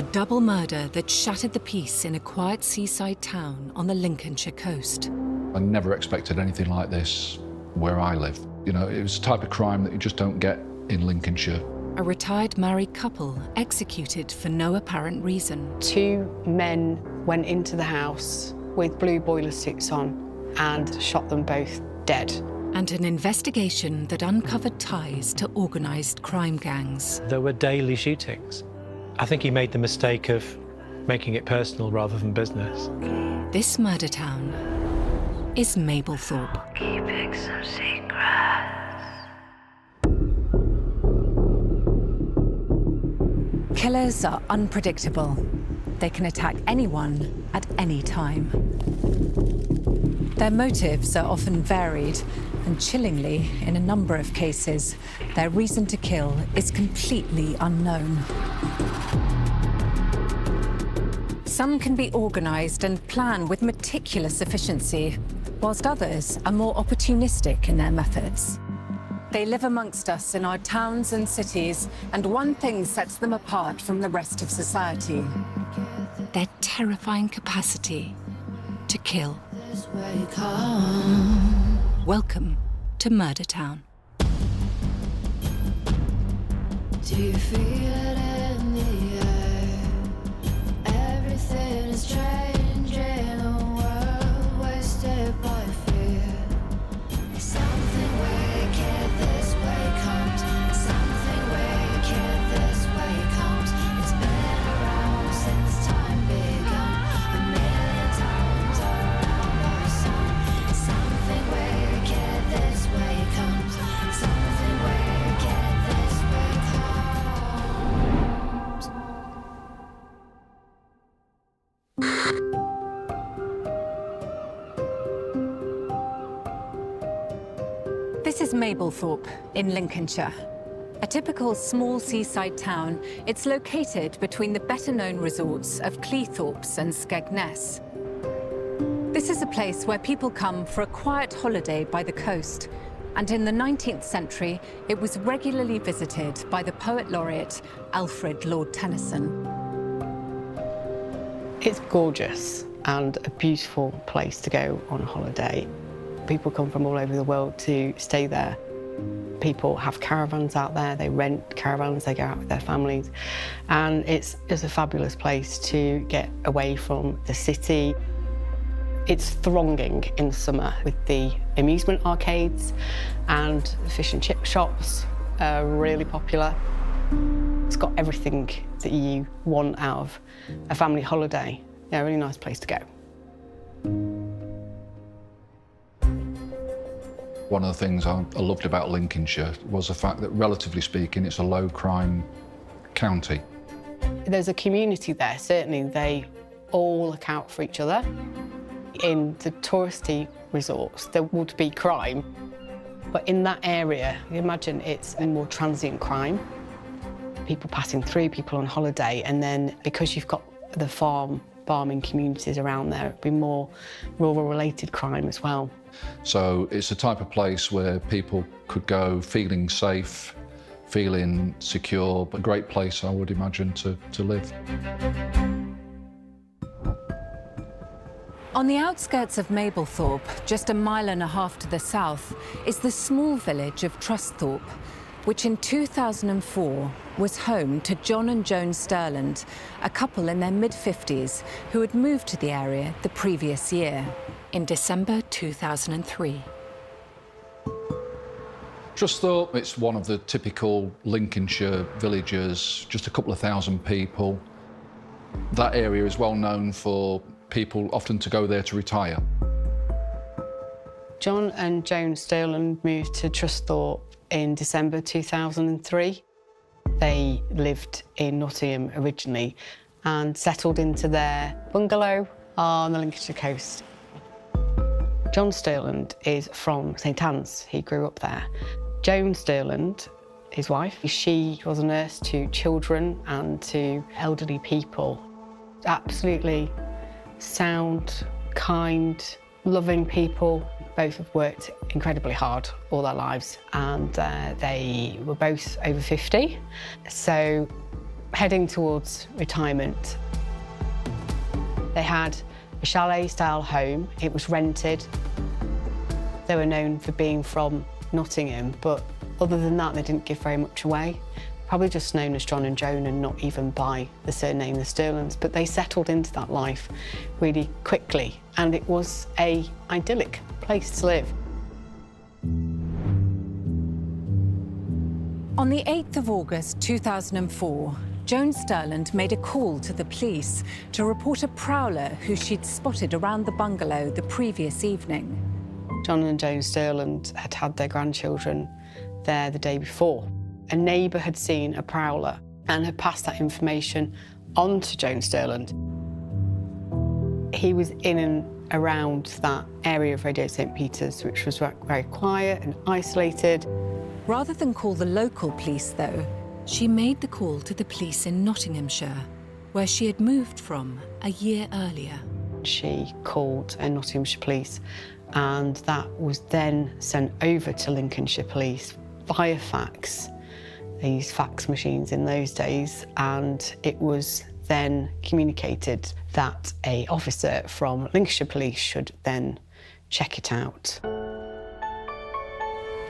A double murder that shattered the peace in a quiet seaside town on the Lincolnshire coast. I never expected anything like this where I live. You know, it was a type of crime that you just don't get in Lincolnshire. A retired married couple executed for no apparent reason. 2 men went into the house with blue boiler suits on and shot them both dead. And an investigation that uncovered ties to organised crime gangs. There were daily shootings. I think he made the mistake of making it personal rather than business. This murder town is Mablethorpe. Keeping some secrets. Killers are unpredictable. They can attack anyone at any time. Their motives are often varied, and chillingly, in a number of cases, their reason to kill is completely unknown. Some can be organised and planned with meticulous efficiency, whilst others are more opportunistic in their methods. They live amongst us in our towns and cities, and one thing sets them apart from the rest of society: their terrifying capacity to kill. Welcome to Murdertown. Do you feel it in the air? Everything is changing, a world wasted by fear. Something wicked this way comes. Something wicked this way comes. It's been around since time began. 1,000,000 times around the sun. Something wicked this way comes. Something wicked this way comes. This is Mablethorpe in Lincolnshire. A typical small seaside town, it's located between the better-known resorts of Cleethorpes and Skegness. This is a place where people come for a quiet holiday by the coast, and in the 19th century, it was regularly visited by the poet laureate Alfred Lord Tennyson. It's gorgeous and a beautiful place to go on holiday. People come from all over the world to stay there. People have caravans out there, they rent caravans, they go out with their families. And it's a fabulous place to get away from the city. It's thronging in summer with the amusement arcades, and the fish and chip shops are really popular. It's got everything that you want out of a family holiday. Yeah, a really nice place to go. One of the things I loved about Lincolnshire was the fact that, relatively speaking, it's a low-crime county. There's a community there, certainly. They all look out for each other. In the touristy resorts, there would be crime, but in that area, you imagine it's a more transient crime. People passing through, people on holiday, and then because you've got the farming communities around there, it'd be more rural-related crime as well. So it's a type of place where people could go feeling safe, feeling secure, but a great place, I would imagine, to live. On the outskirts of Mablethorpe, just a mile and a half to the south, is the small village of Trusthorpe, which in 2004 was home to John and Joan Sterland, a couple in their mid-50s who had moved to the area the previous year, in December 2003. Trusthorpe, it's one of the typical Lincolnshire villages, just a couple of thousand people. That area is well known for people often to go there to retire. John and Joan Sterland moved to Trusthorpe in December 2003. They lived in Nottingham originally and settled into their bungalow on the Lincolnshire coast. John Sterland is from St Anne's. He grew up there. Joan Sterland, his wife, she was a nurse to children and to elderly people. Absolutely sound, kind, loving people. Both have worked incredibly hard all their lives, and they were both over 50. So heading towards retirement. They had a chalet-style home. It was rented. They were known for being from Nottingham, but other than that, they didn't give very much away. Probably just known as John and Joan and not even by the surname the Sterlands, but they settled into that life really quickly, and it was an idyllic place to live. On the 8th of August 2004, Joan Sterland made a call to the police to report a prowler who she'd spotted around the bungalow the previous evening. John and Joan Sterland had had their grandchildren there the day before. A neighbour had seen a prowler and had passed that information on to Joan Sterland. He was in and around that area of Radio St Peter's, which was very quiet and isolated. Rather than call the local police, though, she made the call to the police in Nottinghamshire, where she had moved from a year earlier. She called Nottinghamshire Police, and that was then sent over to Lincolnshire Police via fax. They used fax machines in those days, and it was then communicated that an officer from Lincolnshire Police should then check it out.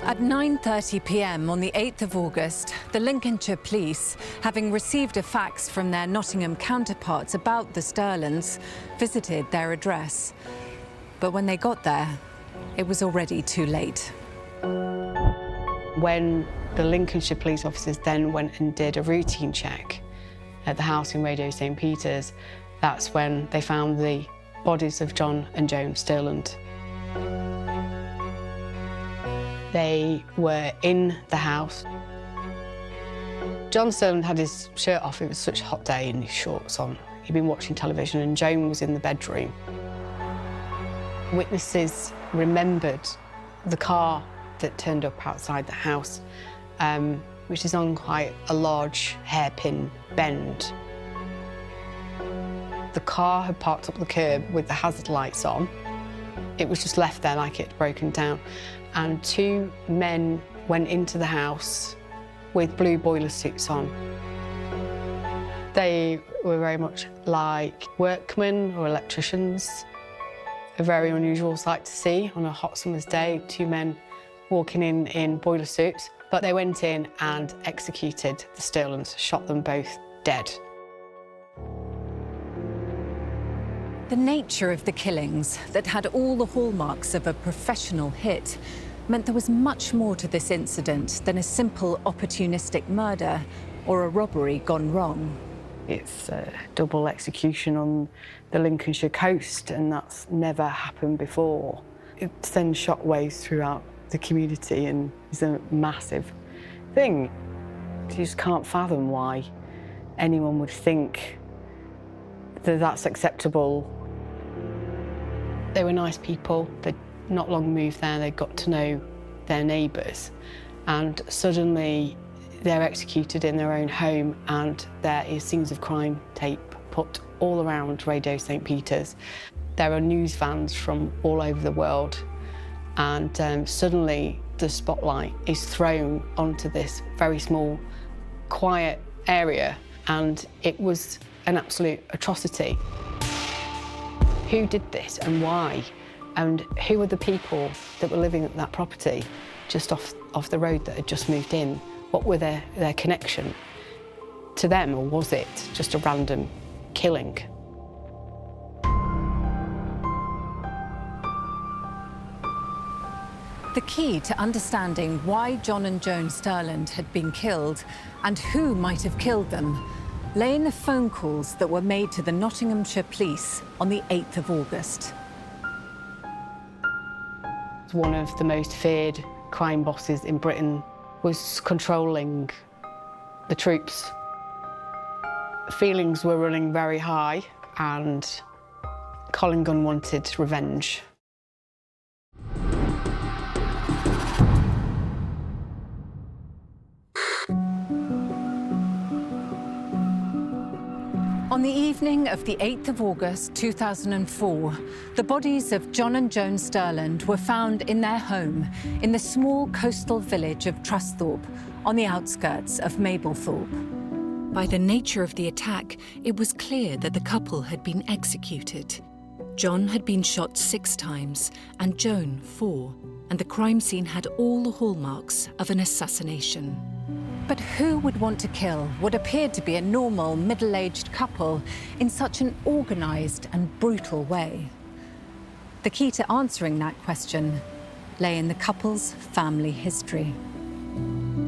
At 9:30 p.m. on the 8th of August, the Lincolnshire Police, having received a fax from their Nottingham counterparts about the Sterlands, visited their address. But when they got there, it was already too late. When the Lincolnshire police officers then went and did a routine check at the house in Radio St Peter's, that's when they found the bodies of John and Joan Sterland. They were in the house. John Sterland had his shirt off. It was such a hot day and his shorts on. He'd been watching television and Joan was in the bedroom. Witnesses remembered the car that turned up outside the house, which is on quite a large hairpin bend. The car had parked up the curb with the hazard lights on. It was just left there like it had broken down. And two men went into the house with blue boiler suits on. They were very much like workmen or electricians. A very unusual sight to see on a hot summer's day, two men walking in boiler suits. But they went in and executed the Sterlands, shot them both dead. The nature of the killings, that had all the hallmarks of a professional hit, meant there was much more to this incident than a simple opportunistic murder or a robbery gone wrong. It's a double execution on the Lincolnshire coast, and that's never happened before. It sends shockwaves throughout the community and is a massive thing. You just can't fathom why anyone would think that that's acceptable. They were nice people. They'd not long moved there. They got to know their neighbours, and suddenly they're executed in their own home, and there is scenes of crime tape put all around Radio St Peter's. There are news vans from all over the world, and suddenly the spotlight is thrown onto this very small, quiet area, and it was an absolute atrocity. Who did this and why? And who were the people that were living at that property just off the road that had just moved in? What were their connection to them, or was it just a random killing? The key to understanding why John and Joan Sterland had been killed and who might have killed them lay in the phone calls that were made to the Nottinghamshire police on the 8th of August. One of the most feared crime bosses in Britain was controlling the troops. Feelings were running very high, and Colin Gunn wanted revenge. On the evening of the 8th of August 2004, the bodies of John and Joan Sterland were found in their home in the small coastal village of Trusthorpe on the outskirts of Mablethorpe. By the nature of the attack, it was clear that the couple had been executed. John had been shot 6 times and Joan 4, and the crime scene had all the hallmarks of an assassination. But who would want to kill what appeared to be a normal, middle-aged couple in such an organised and brutal way? The key to answering that question lay in the couple's family history.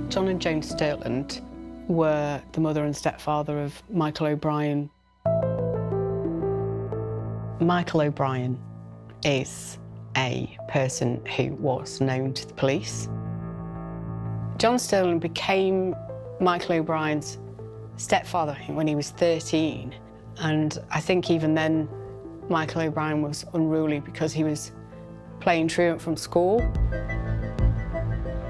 John and Joan Stirland were the mother and stepfather of Michael O'Brien. Michael O'Brien is a person who was known to the police. John Stirland became Michael O'Brien's stepfather when he was 13, and I think even then Michael O'Brien was unruly because he was playing truant from school.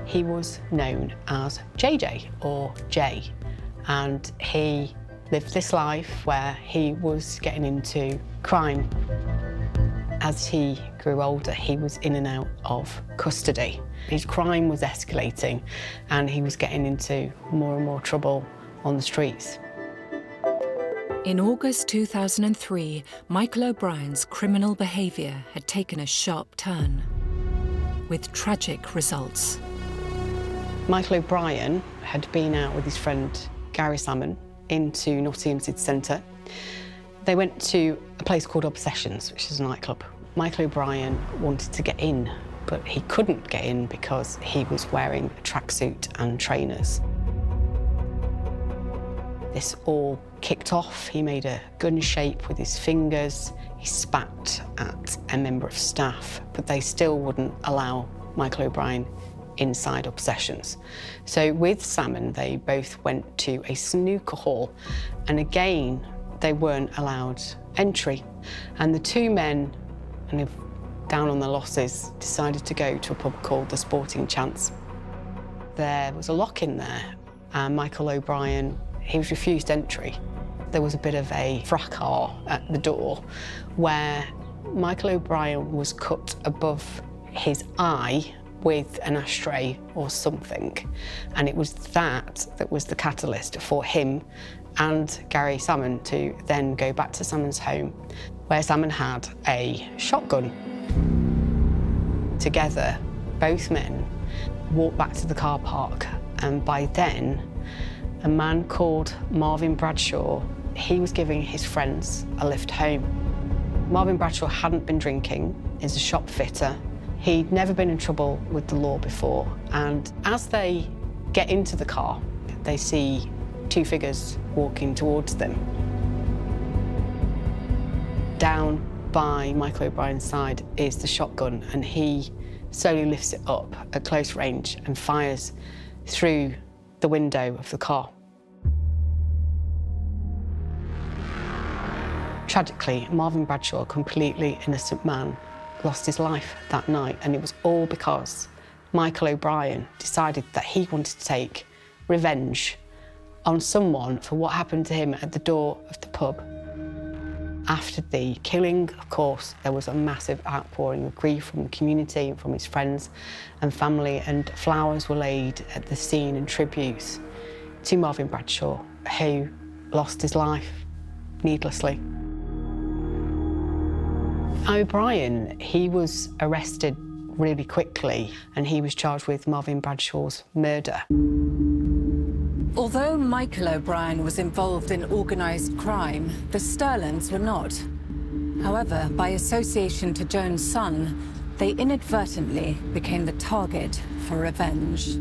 He was known as JJ, or Jay, and he lived this life where he was getting into crime. As he grew older, he was in and out of custody. His crime was escalating and he was getting into more and more trouble on the streets. In August 2003, Michael O'Brien's criminal behaviour had taken a sharp turn, with tragic results. Michael O'Brien had been out with his friend Gary Salmon into Nottingham City Centre. They went to a place called Obsessions, which is a nightclub. Michael O'Brien wanted to get in, but he couldn't get in because he was wearing a tracksuit and trainers. This all kicked off. He made a gun shape with his fingers. He spat at a member of staff, but they still wouldn't allow Michael O'Brien inside Obsessions. So with Salmon, they both went to a snooker hall, and again, they weren't allowed entry. And the two men, kind of down on their losses, decided to go to a pub called the Sporting Chance. There was a lock in there, and Michael O'Brien, he was refused entry. There was a bit of a fracas at the door where Michael O'Brien was cut above his eye with an ashtray or something, and it was that was the catalyst for him and Gary Salmon to then go back to Salmon's home, where Salmon had a shotgun. Together, both men walked back to the car park, and by then, a man called Marvin Bradshaw, he was giving his friends a lift home. Marvin Bradshaw hadn't been drinking, he's a shop fitter. He'd never been in trouble with the law before, and as they get into the car, they see 2 figures walking towards them. Down by Michael O'Brien's side is the shotgun, and he slowly lifts it up at close range and fires through the window of the car. Tragically, Marvin Bradshaw, a completely innocent man, lost his life that night, and it was all because Michael O'Brien decided that he wanted to take revenge on someone for what happened to him at the door of the pub. After the killing, of course, there was a massive outpouring of grief from the community and from his friends and family, and flowers were laid at the scene in tribute to Marvin Bradshaw, who lost his life needlessly. O'Brien, he was arrested really quickly, and he was charged with Marvin Bradshaw's murder. Although Michael O'Brien was involved in organised crime, the Stirlands were not. However, by association to Joan's son, they inadvertently became the target for revenge.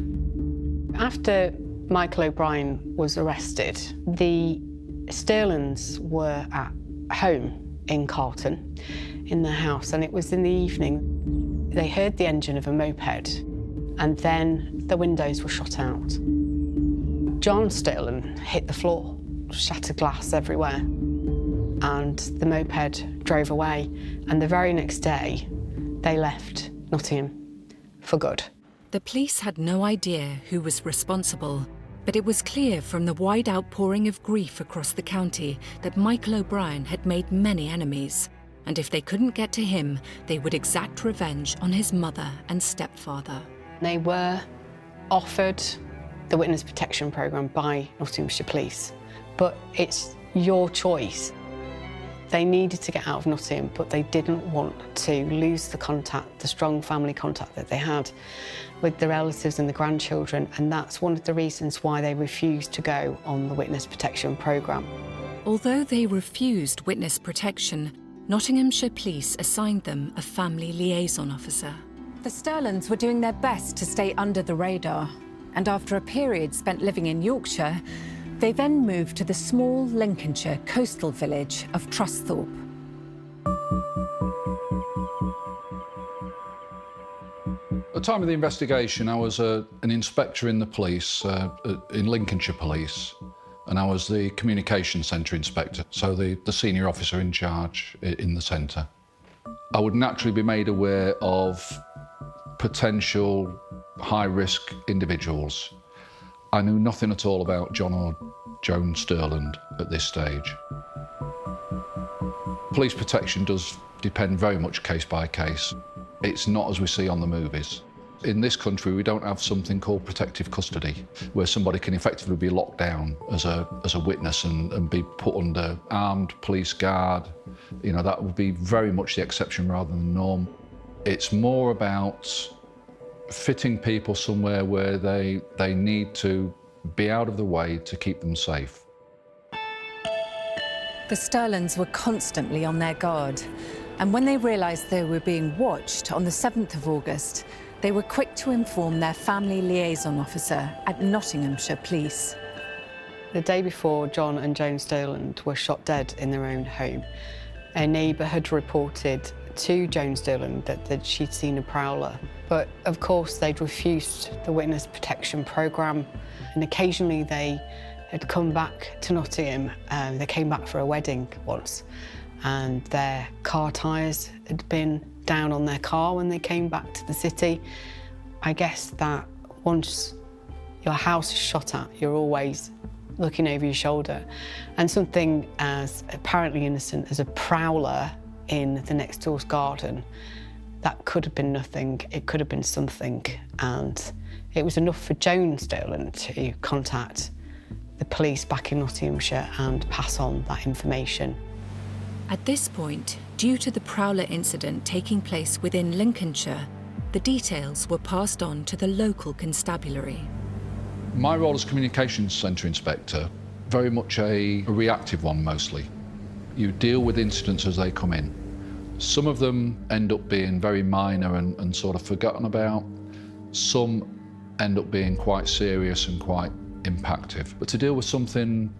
After Michael O'Brien was arrested, the Stirlands were at home in Carlton, in their house, and it was in the evening. They heard the engine of a moped, and then the windows were shot out. John Stirland hit the floor, shattered glass everywhere, and the moped drove away. And the very next day, they left Nottingham for good. The police had no idea who was responsible, but it was clear from the wide outpouring of grief across the county that Michael O'Brien had made many enemies, and if they couldn't get to him, they would exact revenge on his mother and stepfather. They were offered the witness protection programme by Nottinghamshire Police, but it's your choice. They needed to get out of Nottingham, but they didn't want to lose the contact, the strong family contact that they had with the relatives and the grandchildren, and that's one of the reasons why they refused to go on the witness protection programme. Although they refused witness protection, Nottinghamshire Police assigned them a family liaison officer. The Sterlands were doing their best to stay under the radar, and after a period spent living in Yorkshire, they then moved to the small Lincolnshire coastal village of Trusthorpe. At the time of the investigation, I was an inspector in the police, in Lincolnshire Police, and I was the communication centre inspector, so the senior officer in charge in the centre. I would naturally be made aware of potential high-risk individuals. I knew nothing at all about John or Joan Sterland at this stage. Police protection does depend very much case by case. It's not as we see on the movies. In this country, we don't have something called protective custody, where somebody can effectively be locked down as a witness and be put under armed police guard. You know, that would be very much the exception rather than the norm. It's more about fitting people somewhere where they need to be out of the way to keep them safe. The Sterlands were constantly on their guard, and when they realised they were being watched on the 7th of August, they were quick to inform their family liaison officer at Nottinghamshire Police. The day before John and Joan Sterland were shot dead in their own home, a neighbour had reported to Joan Sterland that she'd seen a prowler. But of course they'd refused the witness protection programme, and occasionally they had come back to Nottingham. They came back for a wedding once, and their car tyres had been down on their car when they came back to the city. I guess that once your house is shot at, you're always looking over your shoulder, and something as apparently innocent as a prowler in the next door's garden, that could have been nothing, it could have been something, and it was enough for Joan Sterland to contact the police back in Nottinghamshire and pass on that information. At this point, due to the prowler incident taking place within Lincolnshire, the details were passed on to the local constabulary. My role as communications centre inspector, very much a reactive one mostly. You deal with incidents as they come in. Some of them end up being very minor and sort of forgotten about. Some end up being quite serious and quite impactful. But to deal with something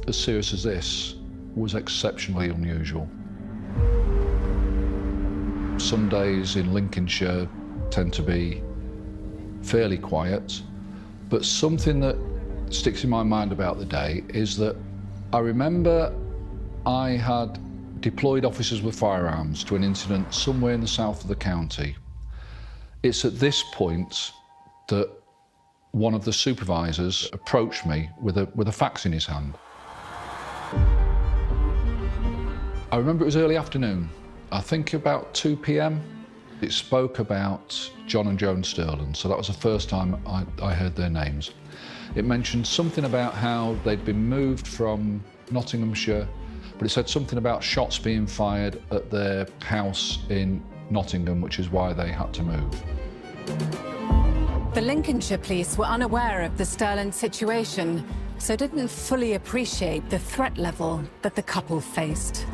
as serious as this was exceptionally unusual. Some days in Lincolnshire tend to be fairly quiet, but something that sticks in my mind about the day is that I remember I had deployed officers with firearms to an incident somewhere in the south of the county. It's at this point that one of the supervisors approached me with a fax in his hand. I remember it was early afternoon, I think about 2 p.m. It spoke about John and Joan Sterland, so that was the first time I heard their names. It mentioned something about how they'd been moved from Nottinghamshire, but it said something about shots being fired at their house in Nottingham, which is why they had to move. The Lincolnshire Police were unaware of the Sterland situation, so didn't fully appreciate the threat level that the couple faced.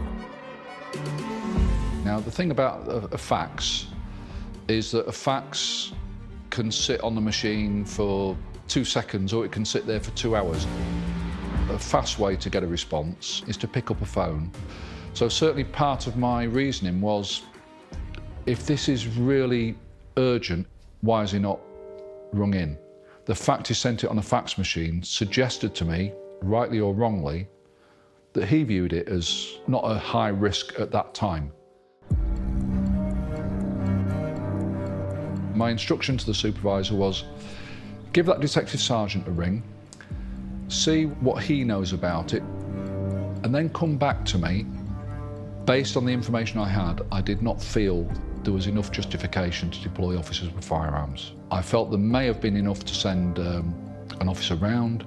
Now, the thing about a fax is that a fax can sit on the machine for 2 seconds, or it can sit there for 2 hours. A fast way to get a response is to pick up a phone. So certainly part of my reasoning was, if this is really urgent, why has he not rung in? The fact he sent it on a fax machine suggested to me, rightly or wrongly, that he viewed it as not a high risk at that time. My instruction to the supervisor was, give that detective sergeant a ring, see what he knows about it, and then come back to me. Based on the information I had, I did not feel there was enough justification to deploy officers with firearms. I felt there may have been enough to send an officer round,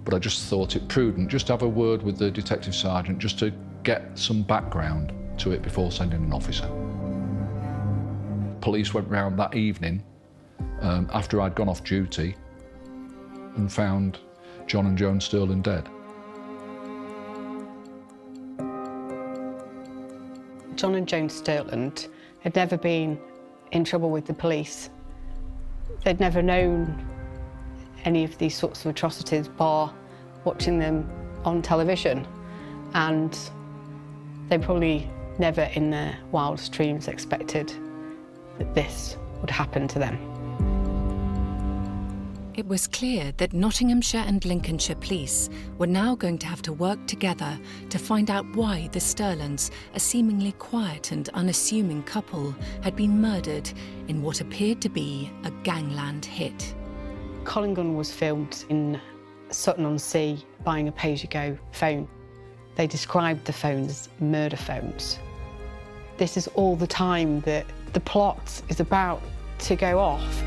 but I just thought it prudent just to have a word with the detective sergeant just to get some background to it before sending an officer. Police went round that evening after I'd gone off duty and found John and Joan Sterland dead. John and Joan Sterland had never been in trouble with the police. They'd never known any of these sorts of atrocities bar watching them on television, and they probably never in their wildest dreams expected that this would happen to them. It was clear that Nottinghamshire and Lincolnshire police were now going to have to work together to find out why the Sterlands, a seemingly quiet and unassuming couple, had been murdered in what appeared to be a gangland hit. Colin Gunn was filmed in Sutton-on-Sea buying a pay-as-you-go phone. They described the phones as murder phones. This is all the time that the plot is about to go off.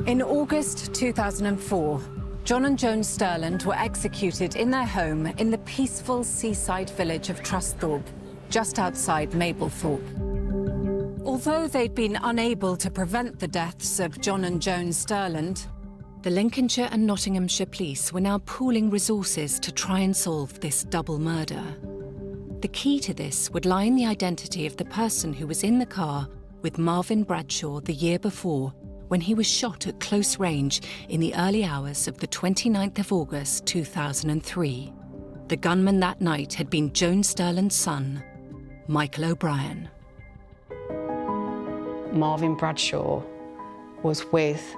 In August 2004, John and Joan Sterland were executed in their home in the peaceful seaside village of Trusthorpe, just outside Mablethorpe. Although they'd been unable to prevent the deaths of John and Joan Sterland, the Lincolnshire and Nottinghamshire police were now pooling resources to try and solve this double murder. The key to this would lie in the identity of the person who was in the car with Marvin Bradshaw the year before, when he was shot at close range in the early hours of the 29th of August 2003. The gunman that night had been Joan Sterland's son, Michael O'Brien. Marvin Bradshaw was with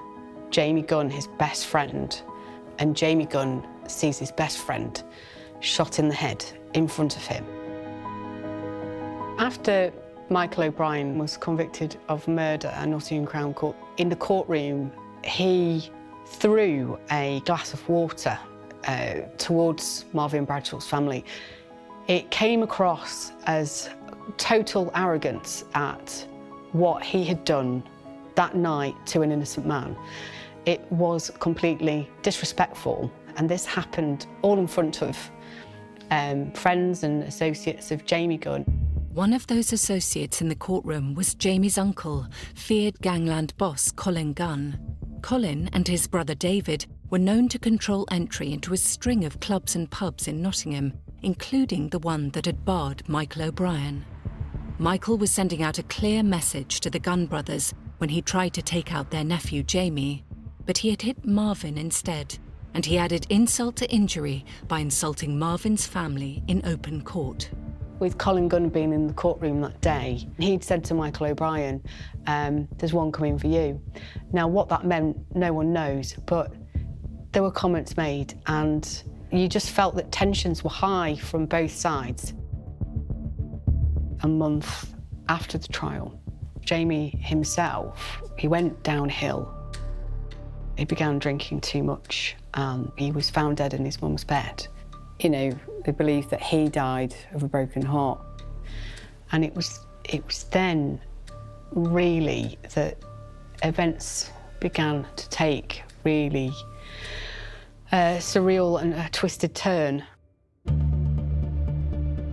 Jamie Gunn, his best friend, and Jamie Gunn sees his best friend shot in the head in front of him. After Michael O'Brien was convicted of murder at Nottingham Crown Court, in the courtroom, he threw a glass of water towards Marvin Bradshaw's family. It came across as total arrogance at what he had done that night to an innocent man. It was completely disrespectful, and this happened all in front of friends and associates of Jamie Gunn. One of those associates in the courtroom was Jamie's uncle, feared gangland boss Colin Gunn. Colin and his brother David were known to control entry into a string of clubs and pubs in Nottingham, including the one that had barred Michael O'Brien. Michael was sending out a clear message to the Gunn brothers when he tried to take out their nephew Jamie, but he had hit Marvin instead, and he added insult to injury by insulting Marvin's family in open court. With Colin Gunn being in the courtroom that day, he'd said to Michael O'Brien, there's one coming for you. Now, what that meant, no one knows, but there were comments made, and you just felt that tensions were high from both sides. A month after the trial, Jamie himself, he went downhill. He began drinking too much, and he was found dead in his mum's bed. You know, they believed that he died of a broken heart. And it was then really that events began to take really a surreal and a twisted turn.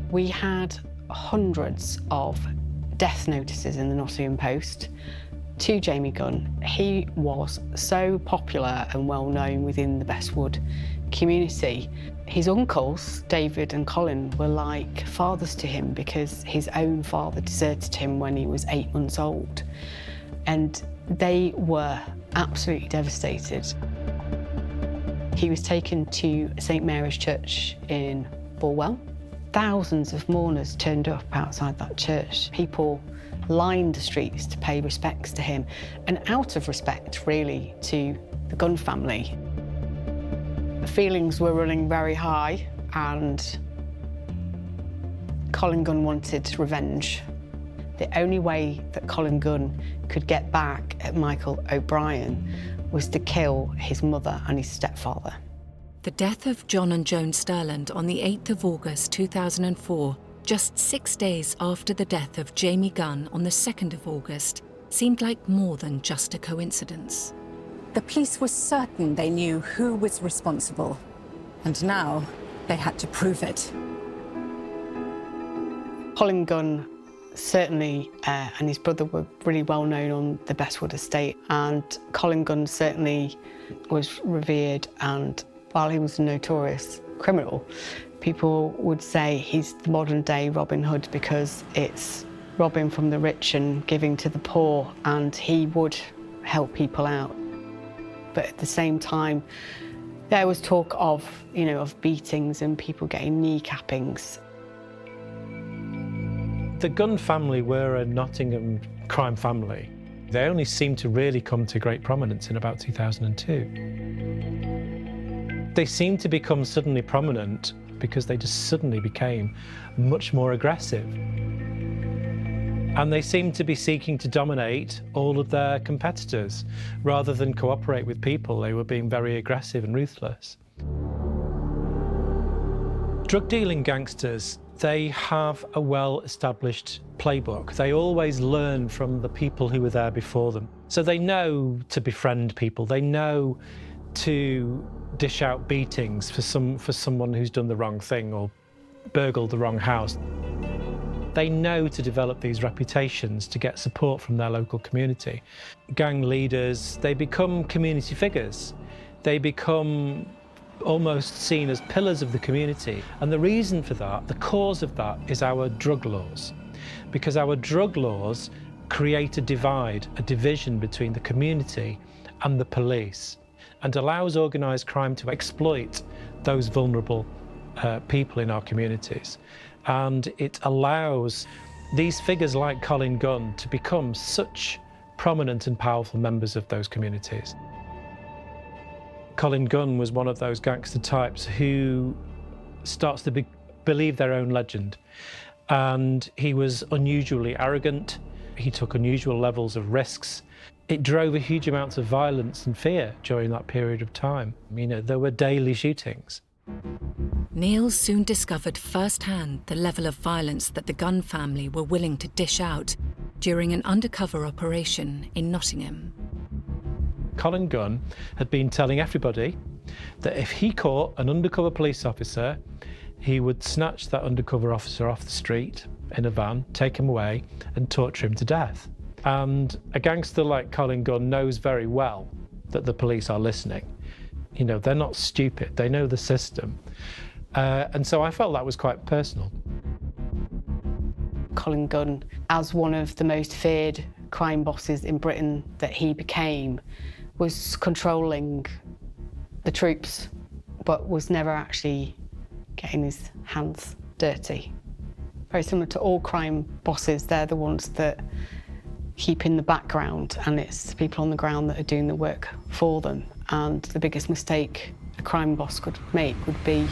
We had hundreds of death notices in the Nottingham Post to Jamie Gunn. He was so popular and well known within the Bestwood community. His uncles, David and Colin, were like fathers to him because his own father deserted him when he was 8 months old. And they were absolutely devastated. He was taken to St Mary's Church in Bulwell. Thousands of mourners turned up outside that church. People lined the streets to pay respects to him, and out of respect, really, to the Gunn family. Feelings were running very high, and Colin Gunn wanted revenge. The only way that Colin Gunn could get back at Michael O'Brien was to kill his mother and his stepfather. The death of John and Joan Sterland on the 8th of August 2004 just 6 days after the death of Jamie Gunn on the 2nd of August seemed like more than just a coincidence. The police were certain they knew who was responsible, and now they had to prove it. Colin Gunn certainly and his brother were really well known on the Bestwood estate, and Colin Gunn certainly was revered, and while he was a notorious criminal, people would say he's the modern day Robin Hood because it's robbing from the rich and giving to the poor, and he would help people out. But at the same time, there was talk of, of beatings and people getting kneecappings. The Gunn family were a Nottingham crime family. They only seemed to really come to great prominence in about 2002. They seemed to become suddenly prominent because they just suddenly became much more aggressive. And they seemed to be seeking to dominate all of their competitors. Rather than cooperate with people, they were being very aggressive and ruthless. Drug-dealing gangsters, they have a well-established playbook. They always learn from the people who were there before them. So they know to befriend people. They know to dish out beatings for someone who's done the wrong thing or burgled the wrong house. They know to develop these reputations to get support from their local community. Gang leaders, they become community figures. They become almost seen as pillars of the community. And the reason for that, the cause of that, is our drug laws. Because our drug laws create a divide, a division between the community and the police, and allows organised crime to exploit those vulnerable people in our communities. And it allows these figures like Colin Gunn to become such prominent and powerful members of those communities. Colin Gunn was one of those gangster types who starts to believe their own legend. And he was unusually arrogant. He took unusual levels of risks. It drove a huge amounts of violence and fear during that period of time. There were daily shootings. Neil soon discovered firsthand the level of violence that the Gunn family were willing to dish out during an undercover operation in Nottingham. Colin Gunn had been telling everybody that if he caught an undercover police officer, he would snatch that undercover officer off the street in a van, take him away and torture him to death. And a gangster like Colin Gunn knows very well that the police are listening. They're not stupid, they know the system. And so I felt that was quite personal. Colin Gunn, as one of the most feared crime bosses in Britain that he became, was controlling the troops, but was never actually getting his hands dirty. Very similar to all crime bosses, they're the ones that keep in the background, and it's the people on the ground that are doing the work for them. And the biggest mistake a crime boss could make would be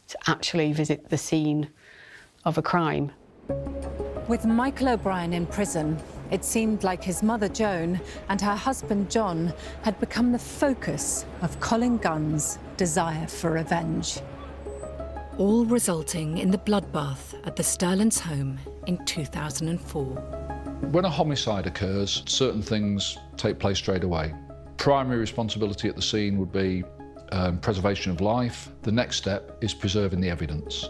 to actually visit the scene of a crime. With Michael O'Brien in prison, it seemed like his mother Joan and her husband John had become the focus of Colin Gunn's desire for revenge. All resulting in the bloodbath at the Sterlins home in 2004. When a homicide occurs, certain things take place straight away. Primary responsibility at the scene would be preservation of life. The next step is preserving the evidence.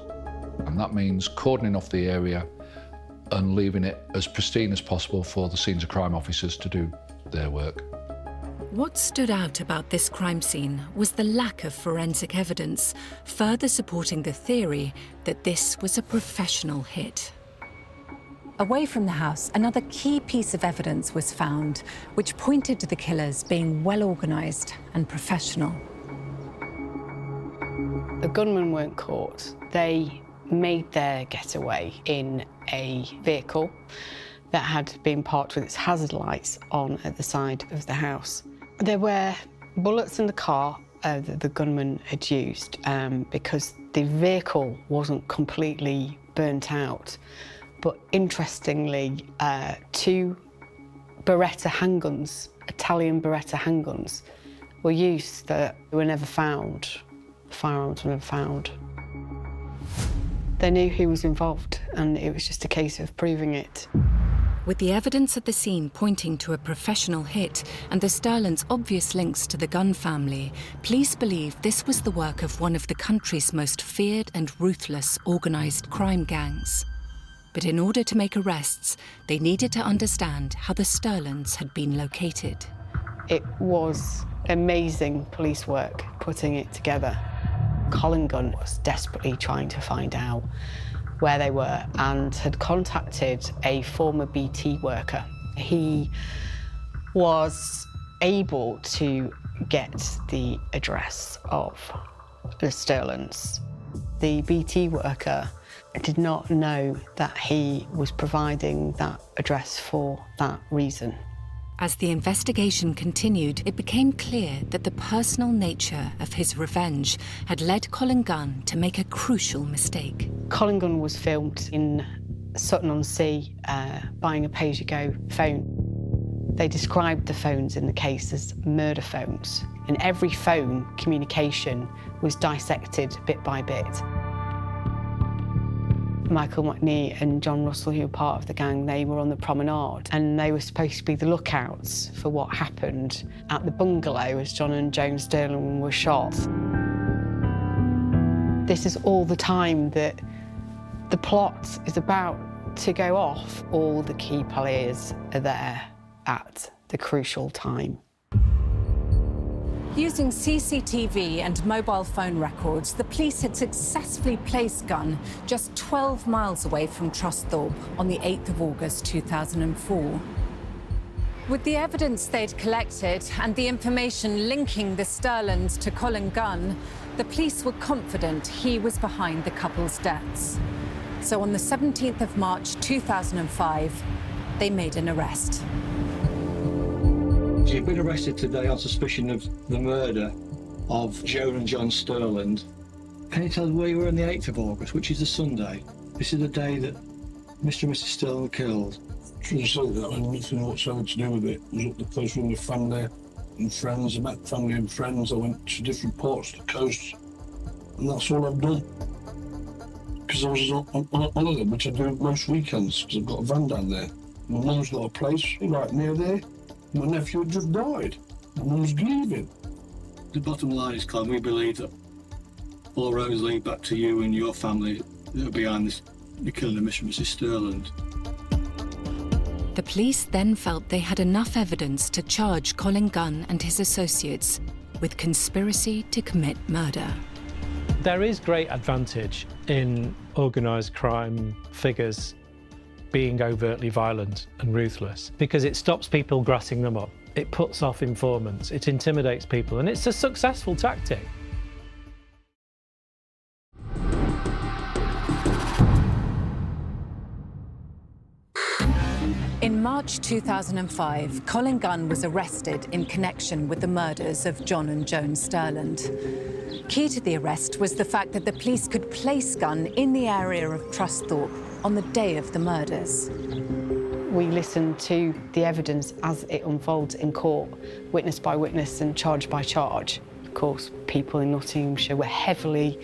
And that means cordoning off the area and leaving it as pristine as possible for the scenes of crime officers to do their work. What stood out about this crime scene was the lack of forensic evidence, further supporting the theory that this was a professional hit. Away from the house, another key piece of evidence was found, which pointed to the killers being well-organised and professional. The gunmen weren't caught. They made their getaway in a vehicle that had been parked with its hazard lights on at the side of the house. There were bullets in the car that the gunman had used because the vehicle wasn't completely burnt out. But interestingly, 2 Beretta handguns, Italian Beretta handguns, were used that were never found. Firearms were never found. They knew who was involved, and it was just a case of proving it. With the evidence at the scene pointing to a professional hit and the Sterland's obvious links to the Gunn family, police believe this was the work of one of the country's most feared and ruthless organised crime gangs. But in order to make arrests, they needed to understand how the Sterlands had been located. It was amazing police work putting it together. Colin Gunn was desperately trying to find out where they were and had contacted a former BT worker. He was able to get the address of the Sterlands. The BT worker did not know that he was providing that address for that reason. As the investigation continued, it became clear that the personal nature of his revenge had led Colin Gunn to make a crucial mistake. Colin Gunn was filmed in Sutton-on-Sea, buying a pay-as-you-go phone. They described the phones in the case as murder phones, and every phone communication was dissected bit by bit. Michael McNee and John Russell, who were part of the gang, they were on the promenade, and they were supposed to be the lookouts for what happened at the bungalow as John and Joan Sterland were shot. This is all the time that the plot is about to go off. All the key players are there at the crucial time. Using CCTV and mobile phone records, the police had successfully placed Gunn just 12 miles away from Trusthorpe on the 8th of August 2004. With the evidence they'd collected and the information linking the Sterlands to Colin Gunn, the police were confident he was behind the couple's deaths. So on the 17th of March 2005, they made an arrest. You've been arrested today on suspicion of the murder of Joan and John Sterland. Can you tell us where you were on the 8th of August, which is a Sunday? This is the day that Mr. and Mrs. Sterland were killed. Shouldn't say that, had nothing whatsoever to do with it. I was up the place with my family and friends. I met family and friends. I went to different parts of the coast, and that's all I've done. Because I was on holiday, which I do most weekends, because I've got a van down there. My mum's got a place right near there. My nephew had just died. My mum's grieving. The bottom line is, Colin, we believe that all roads lead back to you and your family that are behind the killing of Mr. and Mrs. Sterland. The police then felt they had enough evidence to charge Colin Gunn and his associates with conspiracy to commit murder. There is great advantage in organised crime figures being overtly violent and ruthless because it stops people grassing them up. It puts off informants, it intimidates people, and it's a successful tactic. In March 2005, Colin Gunn was arrested in connection with the murders of John and Joan Sterland. Key to the arrest was the fact that the police could place Gunn in the area of Trusthorpe on the day of the murders. We listened to the evidence as it unfolds in court, witness by witness and charge by charge. Of course, people in Nottinghamshire were heavily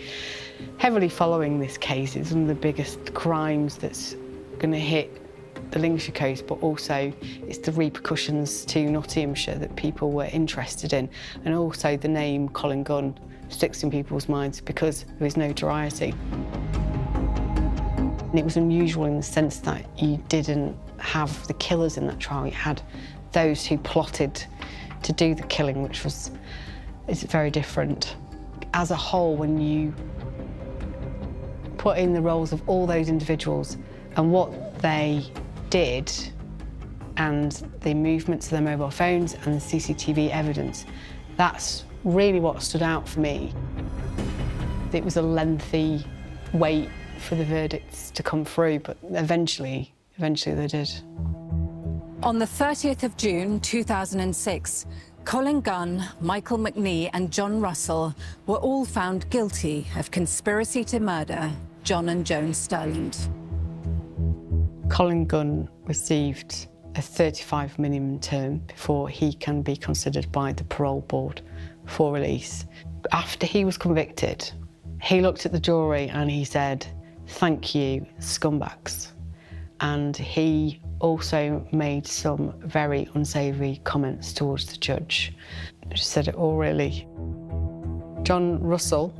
following this case. It's one of the biggest crimes that's going to hit the Lincolnshire coast, but also it's the repercussions to Nottinghamshire that people were interested in, and also the name Colin Gunn sticks in people's minds because of his notoriety. And it was unusual in the sense that you didn't have the killers in that trial. You had those who plotted to do the killing, which is very different. As a whole, when you put in the roles of all those individuals and what they did and the movements of their mobile phones and the CCTV evidence, that's really what stood out for me. It was a lengthy wait for the verdicts to come through, but eventually they did. On the 30th of June 2006, Colin Gunn, Michael McNee and John Russell were all found guilty of conspiracy to murder John and Joan Sterland. Colin Gunn received a 35 minimum term before he can be considered by the parole board for release. After he was convicted, he looked at the jury and he said, thank you, scumbags. And he also made some very unsavoury comments towards the judge. She said it all really. John Russell,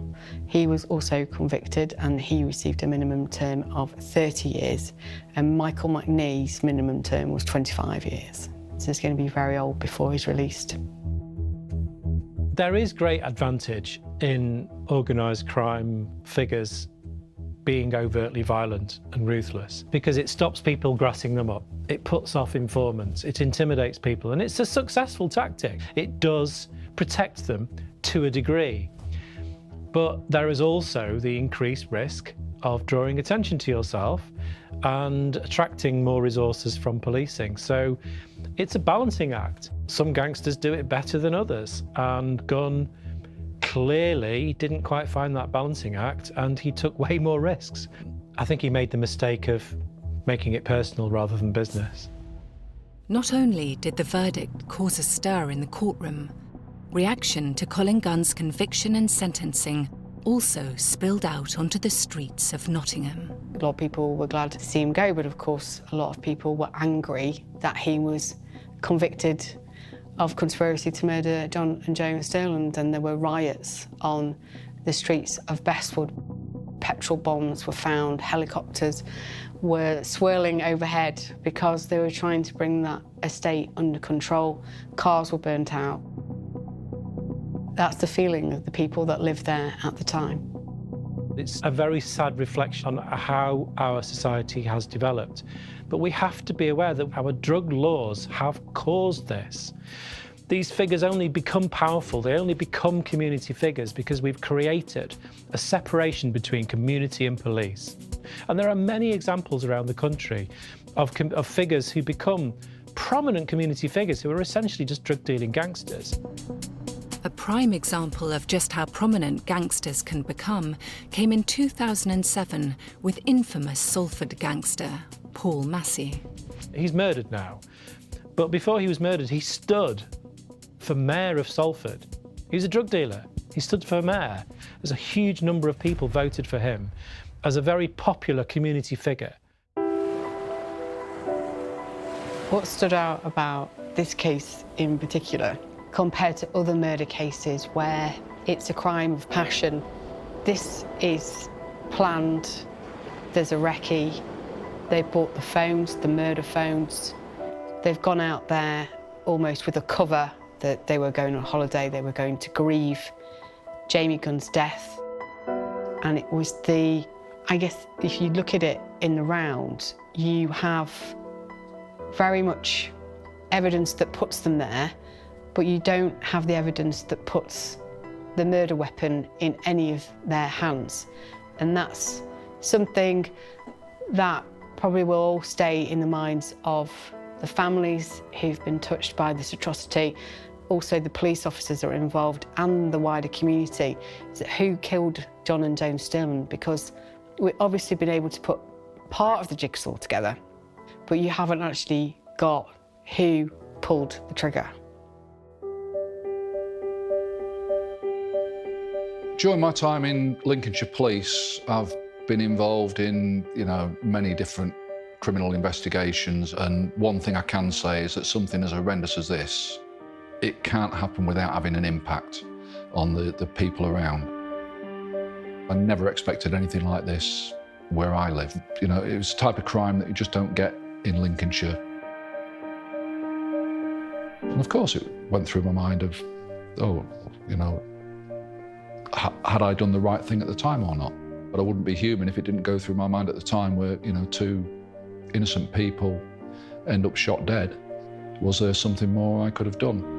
he was also convicted and he received a minimum term of 30 years. And Michael McNee's minimum term was 25 years. So he's going to be very old before he's released. There is great advantage in organised crime figures being overtly violent and ruthless because it stops people grassing them up. It puts off informants, it intimidates people, and it's a successful tactic. It does protect them to a degree. But there is also the increased risk of drawing attention to yourself and attracting more resources from policing. So it's a balancing act. Some gangsters do it better than others, and Gunn clearly didn't quite find that balancing act, and he took way more risks. I think he made the mistake of making it personal rather than business. Not only did the verdict cause a stir in the courtroom, reaction to Colin Gunn's conviction and sentencing also spilled out onto the streets of Nottingham. A lot of people were glad to see him go, but of course a lot of people were angry that he was convicted of conspiracy to murder John and Joan Stirling, and there were riots on the streets of Bestwood. Petrol bombs were found, helicopters were swirling overhead because they were trying to bring that estate under control. Cars were burnt out. That's the feeling of the people that lived there at the time. It's a very sad reflection on how our society has developed. But we have to be aware that our drug laws have caused this. These figures only become powerful, they only become community figures because we've created a separation between community and police. And there are many examples around the country of figures who become prominent community figures who are essentially just drug-dealing gangsters. A prime example of just how prominent gangsters can become came in 2007 with infamous Salford gangster Paul Massey. He's murdered now, but before he was murdered, he stood for mayor of Salford. He was a drug dealer. He stood for mayor. There's a huge number of people voted for him as a very popular community figure. What stood out about this case in particular, compared to other murder cases where it's a crime of passion, this is planned. There's a recce. They've bought the phones, the murder phones. They've gone out there almost with a cover that they were going on holiday, they were going to grieve Jamie Gunn's death. And it was I guess if you look at it in the round, you have very much evidence that puts them there, but you don't have the evidence that puts the murder weapon in any of their hands. And that's something that probably will all stay in the minds of the families who've been touched by this atrocity, also the police officers that are involved and the wider community, is that who killed John and Joan Stirling, because we've obviously been able to put part of the jigsaw together, but you haven't actually got who pulled the trigger. During my time in Lincolnshire Police, I've been involved in, many different criminal investigations, and one thing I can say is that something as horrendous as this, it can't happen without having an impact on the people around. I never expected anything like this where I live. It was the type of crime that you just don't get in Lincolnshire. And of course it went through my mind of, had I done the right thing at the time or not? But I wouldn't be human if it didn't go through my mind at the time where, two innocent people end up shot dead. Was there something more I could have done?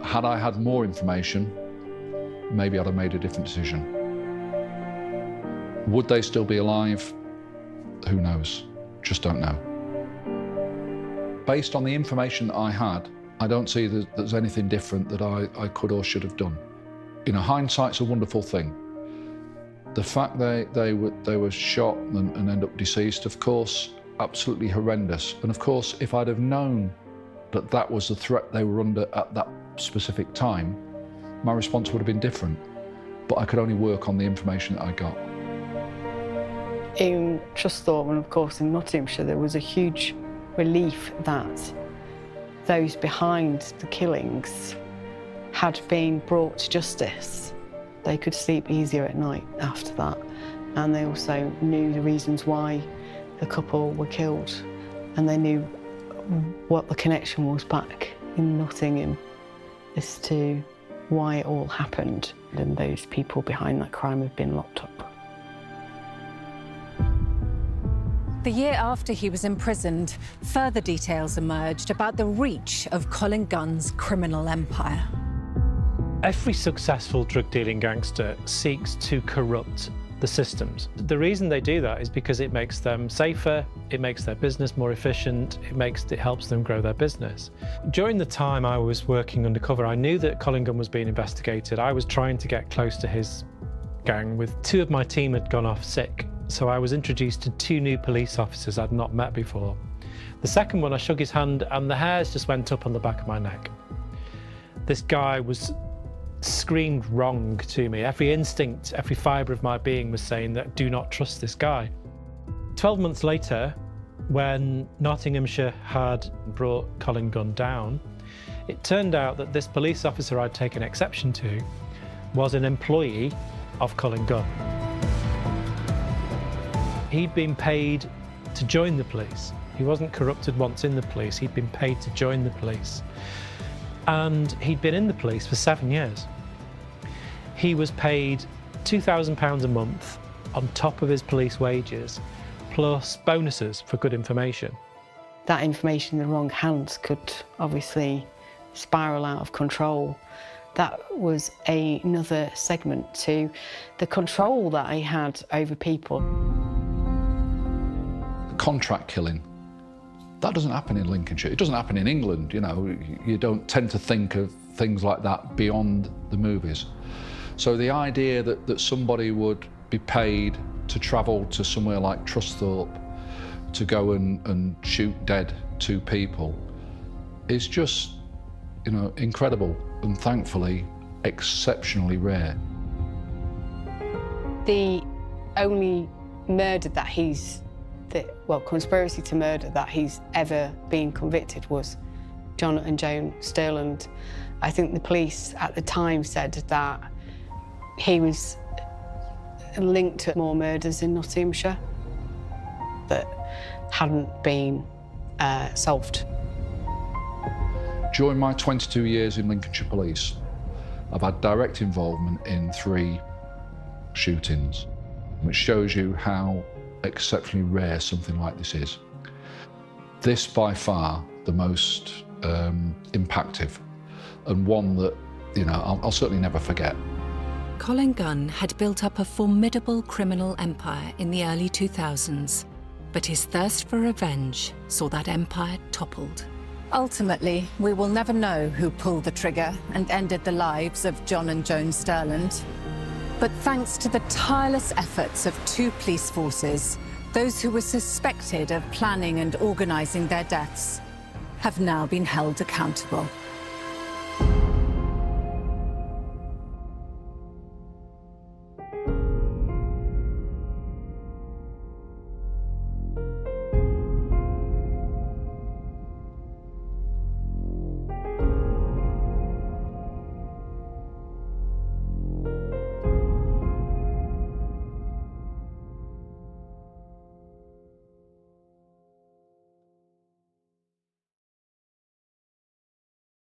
Had I had more information, maybe I'd have made a different decision. Would they still be alive? Who knows? Just don't know. Based on the information that I had, I don't see that there's anything different that I could or should have done. Hindsight's a wonderful thing. The fact they were shot and end up deceased, of course, absolutely horrendous. And of course, if I'd have known that that was the threat they were under at that specific time, my response would have been different. but I could only work on the information that I got. In Trusthorpe and of course in Nottinghamshire, there was a huge relief that those behind the killings had been brought to justice. They could sleep easier at night after that, and they also knew the reasons why the couple were killed, and they knew what the connection was back in Nottingham as to why it all happened, and those people behind that crime have been locked up. The year after he was imprisoned, further details emerged about the reach of Colin Gunn's criminal empire. Every successful drug-dealing gangster seeks to corrupt the systems. The reason they do that is because it makes them safer, it makes their business more efficient, it helps them grow their business. During the time I was working undercover, I knew that Colin Gunn was being investigated. I was trying to get close to his gang with two of my team had gone off sick. So I was introduced to two new police officers I'd not met before. The second one, I shook his hand and the hairs just went up on the back of my neck. This guy screamed wrong to me. Every instinct, every fibre of my being was saying that do not trust this guy. 12 months later, when Nottinghamshire had brought Colin Gunn down, it turned out that this police officer I'd taken exception to was an employee of Colin Gunn. He'd been paid to join the police. He wasn't corrupted once in the police, he'd been paid to join the police. And he'd been in the police for 7 years. He was paid £2,000 a month on top of his police wages, plus bonuses for good information. That information in the wrong hands could obviously spiral out of control. That was another segment to the control that he had over people. Contract killing, that doesn't happen in Lincolnshire. It doesn't happen in England, you know. You don't tend to think of things like that beyond the movies. So the idea that somebody would be paid to travel to somewhere like Trusthorpe to go and shoot dead two people is just, you know, incredible and thankfully exceptionally rare. The only murder that conspiracy to murder that he's ever been convicted was John and Joan Stirland. I think the police at the time said that he was linked to more murders in Nottinghamshire that hadn't been solved. During my 22 years in Lincolnshire Police, I've had direct involvement in 3 shootings, which shows you how exceptionally rare something like this is. This by far the most impactful, and one that, you know, I'll certainly never forget. Colin Gunn had built up a formidable criminal empire in the early 2000s, but his thirst for revenge saw that empire toppled. Ultimately, we will never know who pulled the trigger and ended the lives of John and Joan Stirland. But thanks to the tireless efforts of 2 police forces, those who were suspected of planning and organising their deaths have now been held accountable.